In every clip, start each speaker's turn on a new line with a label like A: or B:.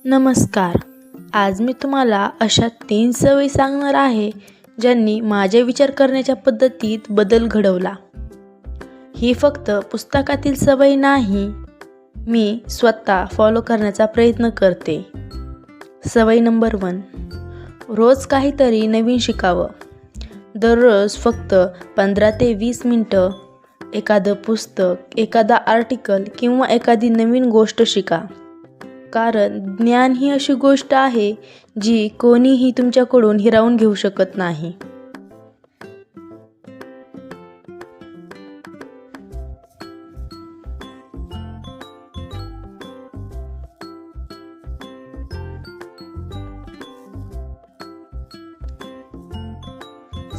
A: नमस्कार. आज मी तुम्हाला अशा 3 सवयी सांगणार आहे ज्यांनी माझ्या विचार करण्याच्या पद्धतीत बदल घडवला. ही फक्त पुस्तकातील सवय नाही, मी स्वतः फॉलो करण्याचा प्रयत्न करते. सवय नंबर 1, रोज काहीतरी नवीन शिकावं. दररोज फक्त 15 ते 20 मिनिटं एखादं पुस्तक, एखादा आर्टिकल किंवा एखादी नवीन गोष्ट शिका. कारण ज्ञान ही अशी गोष्ट आहे जी कोणीही तुमच्याकडून हिरावून घेऊ शकत नाही.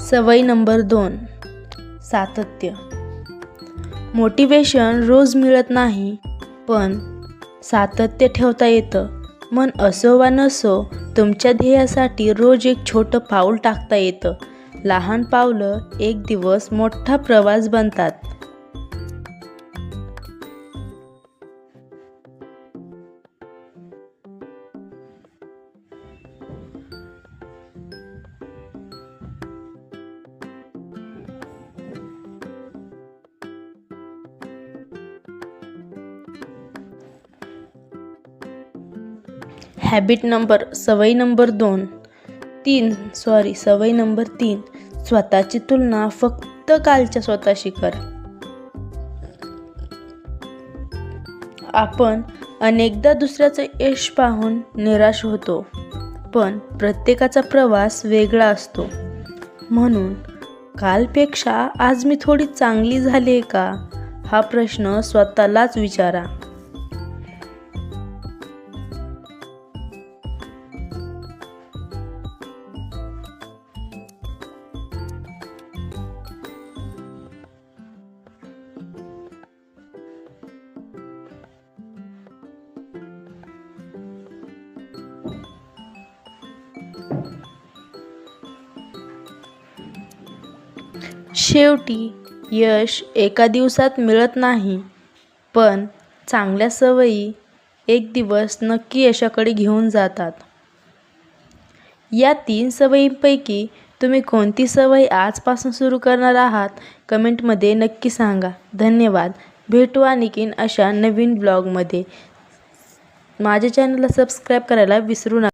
A: सवय नंबर 2, सातत्य. मोटिवेशन रोज मिळत नाही, पण सातत्य ठेवता येतं. मन असो वा नसो, तुमच्या ध्येयासाठी रोज एक छोटं पाऊल टाकता येतं. लहान पावलं एक दिवस मोठा प्रवास बनतात. सवय नंबर 3, स्वतःची तुलना फक्त कालच्या स्वतःशी कर. आपण अनेकदा दुसऱ्याचं यश पाहून निराश होतो, पण प्रत्येकाचा प्रवास वेगळा असतो. म्हणून कालपेक्षा आज मी थोडी चांगली झाले का, हा प्रश्न स्वतःलाच विचारा. शेवटी यश एका दिवसात मिळत नाही, पण चांगल्या सवयी एक दिवस नक्की यशाकडे घेऊन जातात. या 3 सवयींपैकी तुम्ही कोणती सवय आजपासून सुरू करणार आहात, कमेंटमध्ये नक्की सांगा. धन्यवाद. भेटू आणखीन अशा नवीन ब्लॉगमध्ये. माझ्या चॅनलला सबस्क्राईब करायला विसरू नका.